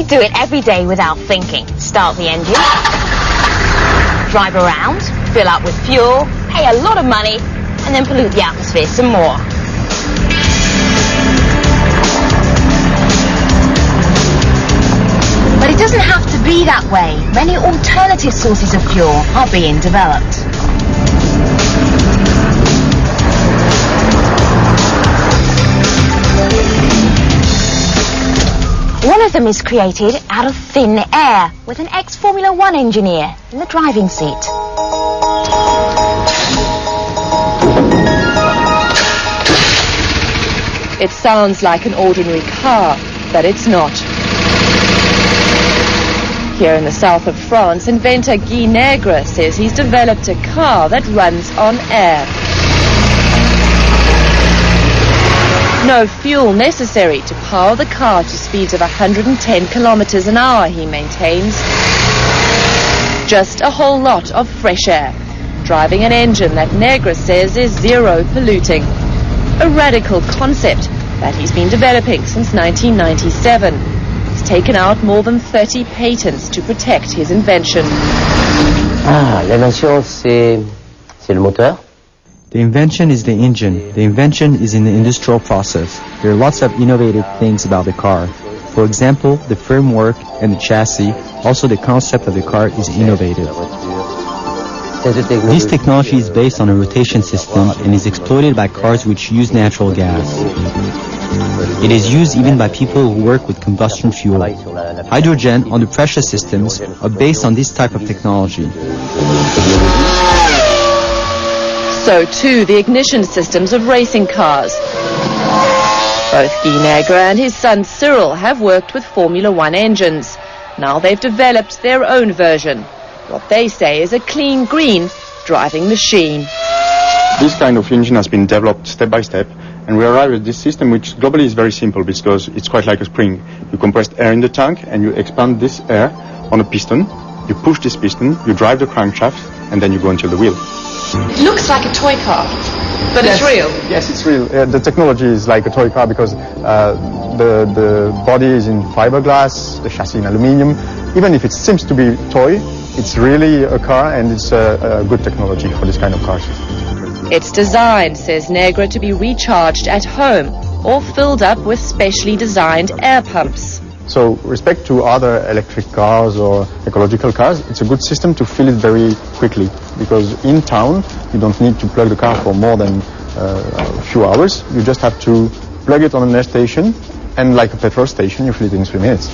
do it every day without thinking. Start the engine, drive around, fill up with fuel, pay a lot of money, and then pollute the atmosphere some more. But it doesn't have to be that way. Many alternative sources of fuel are being developed. One of them is created out of thin air with an ex-Formula One engineer in the driving seat. It sounds like an ordinary car, but it's not. Here in the south of France, inventor Guy Negre says he's developed a car that runs on air. No fuel necessary to power the car to speeds of 110 kilometers an hour, he maintains. Just a whole lot of fresh air, driving an engine that Negre says is zero polluting. A radical concept that he's been developing since 1997. He's taken out more than 30 patents to protect his invention. L'invention, c'est le moteur. The invention is the engine. The invention is in the industrial process. There are lots of innovative things about the car. For example, the framework and the chassis. Also, the concept of the car is innovative. This technology is based on a rotation system and is exploited by cars which use natural gas. It is used even by people who work with combustion fuel. Hydrogen under pressure systems are based on this type of technology. So too the ignition systems of racing cars. Both Guy Negre and his son Cyril have worked with Formula One engines. Now they've developed their own version. What they say is a clean green driving machine. This kind of engine has been developed step by step, and we arrive at this system which globally is very simple because it's quite like a spring. You compress air in the tank and you expand this air on a piston. You push this piston, you drive the crankshaft, and then you go into the wheel. It looks like a toy car, but yes, it's real. Yes, it's real. The technology is like a toy car because the body is in fiberglass, the chassis in aluminium. Even if it seems to be toy, it's really a car, and it's a good technology for this kind of cars. It's designed, says Negre, to be recharged at home or filled up with specially designed air pumps. So, respect to other electric cars or ecological cars, it's a good system to fill it very quickly, because in town you don't need to plug the car for more than a few hours. You just have to plug it on an air station, and like a petrol station, you fill it in 3 minutes.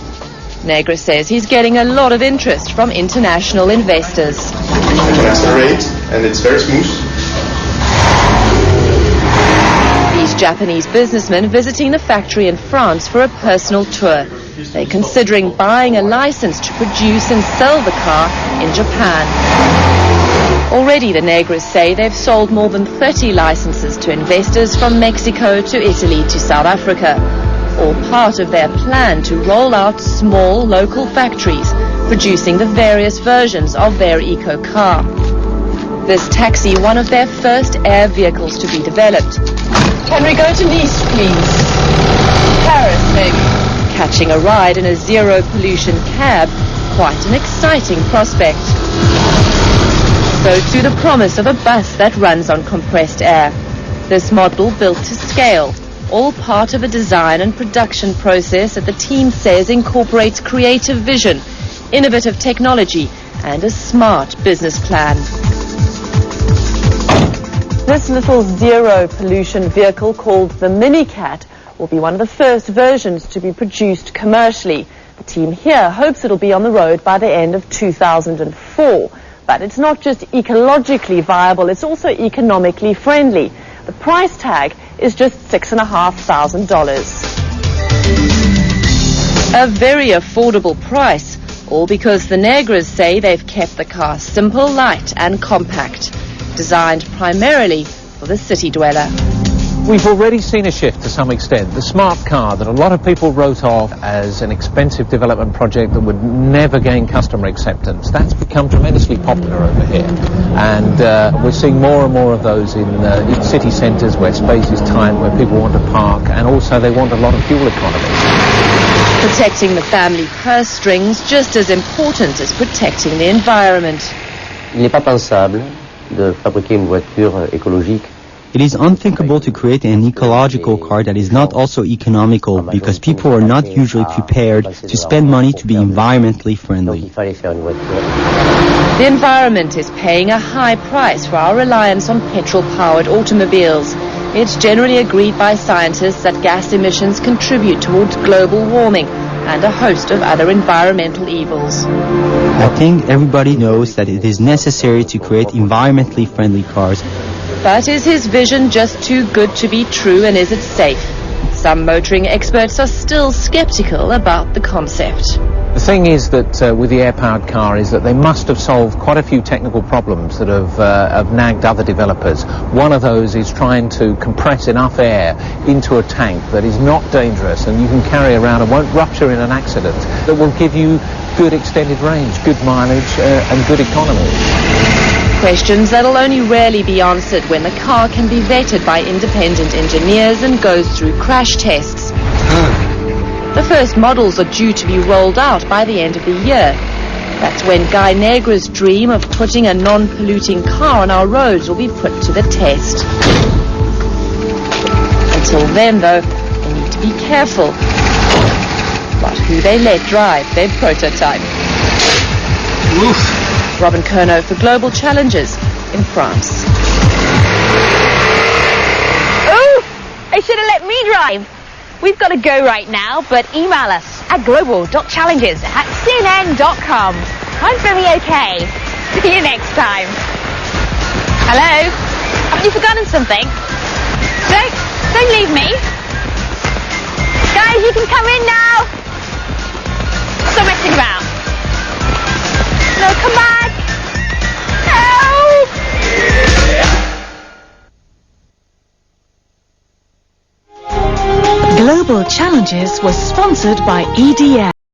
Negre says he's getting a lot of interest from international investors. You can accelerate, and it's very smooth. These Japanese businessmen visiting the factory in France for a personal tour. They're considering buying a license to produce and sell the car in Japan. Already the Negres say they've sold more than 30 licenses to investors from Mexico to Italy to South Africa, all part of their plan to roll out small local factories producing the various versions of their eco car. This taxi, one of their first air vehicles to be developed. Can we go to Nice, please? Paris, maybe. Catching a ride in a zero-pollution cab, quite an exciting prospect. So to the promise of a bus that runs on compressed air. This model built to scale, all part of a design and production process that the team says incorporates creative vision, innovative technology, and a smart business plan. This little zero-pollution vehicle called the Minicat will be one of the first versions to be produced commercially. The team here hopes it'll be on the road by the end of 2004. But it's not just ecologically viable, it's also economically friendly. The price tag is just $6,500. A very affordable price, all because the Negres say they've kept the car simple, light and compact, designed primarily for the city dweller. We've already seen a shift to some extent. The smart car that a lot of people wrote off as an expensive development project that would never gain customer acceptance, that's become tremendously popular over here. And we're seeing more and more of those in city centres where space is tight, where people want to park, and also they want a lot of fuel economy. Protecting the family purse strings just as important as protecting the environment. Il n'est pas pensable de fabriquer une voiture écologique. It is unthinkable to create an ecological car that is not also economical because people are not usually prepared to spend money to be environmentally friendly. The environment is paying a high price for our reliance on petrol-powered automobiles. It's generally agreed by scientists that gas emissions contribute towards global warming and a host of other environmental evils. I think everybody knows that it is necessary to create environmentally friendly cars. But is his vision just too good to be true, and is it safe? Some motoring experts are still skeptical about the concept. The thing is that with the air-powered car is that they must have solved quite a few technical problems that have nagged other developers. One of those is trying to compress enough air into a tank that is not dangerous and you can carry around and won't rupture in an accident, that will give you good extended range, good mileage and good economy. Questions that'll only rarely be answered when the car can be vetted by independent engineers and goes through crash tests. The first models are due to be rolled out by the end of the year. That's when Guy Negra's dream of putting a non-polluting car on our roads will be put to the test. Until then, though, they need to be careful about who they let drive their prototype. Robin Kerno for Global Challenges in France. Oh, they should have let me drive. We've got to go right now, but email us at global.challenges@cnn.com. I'm very okay. See you next time. Hello? Haven't you forgotten something? Don't leave me. Guys, you can come in now. Stop messing around. No, come back. Help! Global Challenges was sponsored by EDF.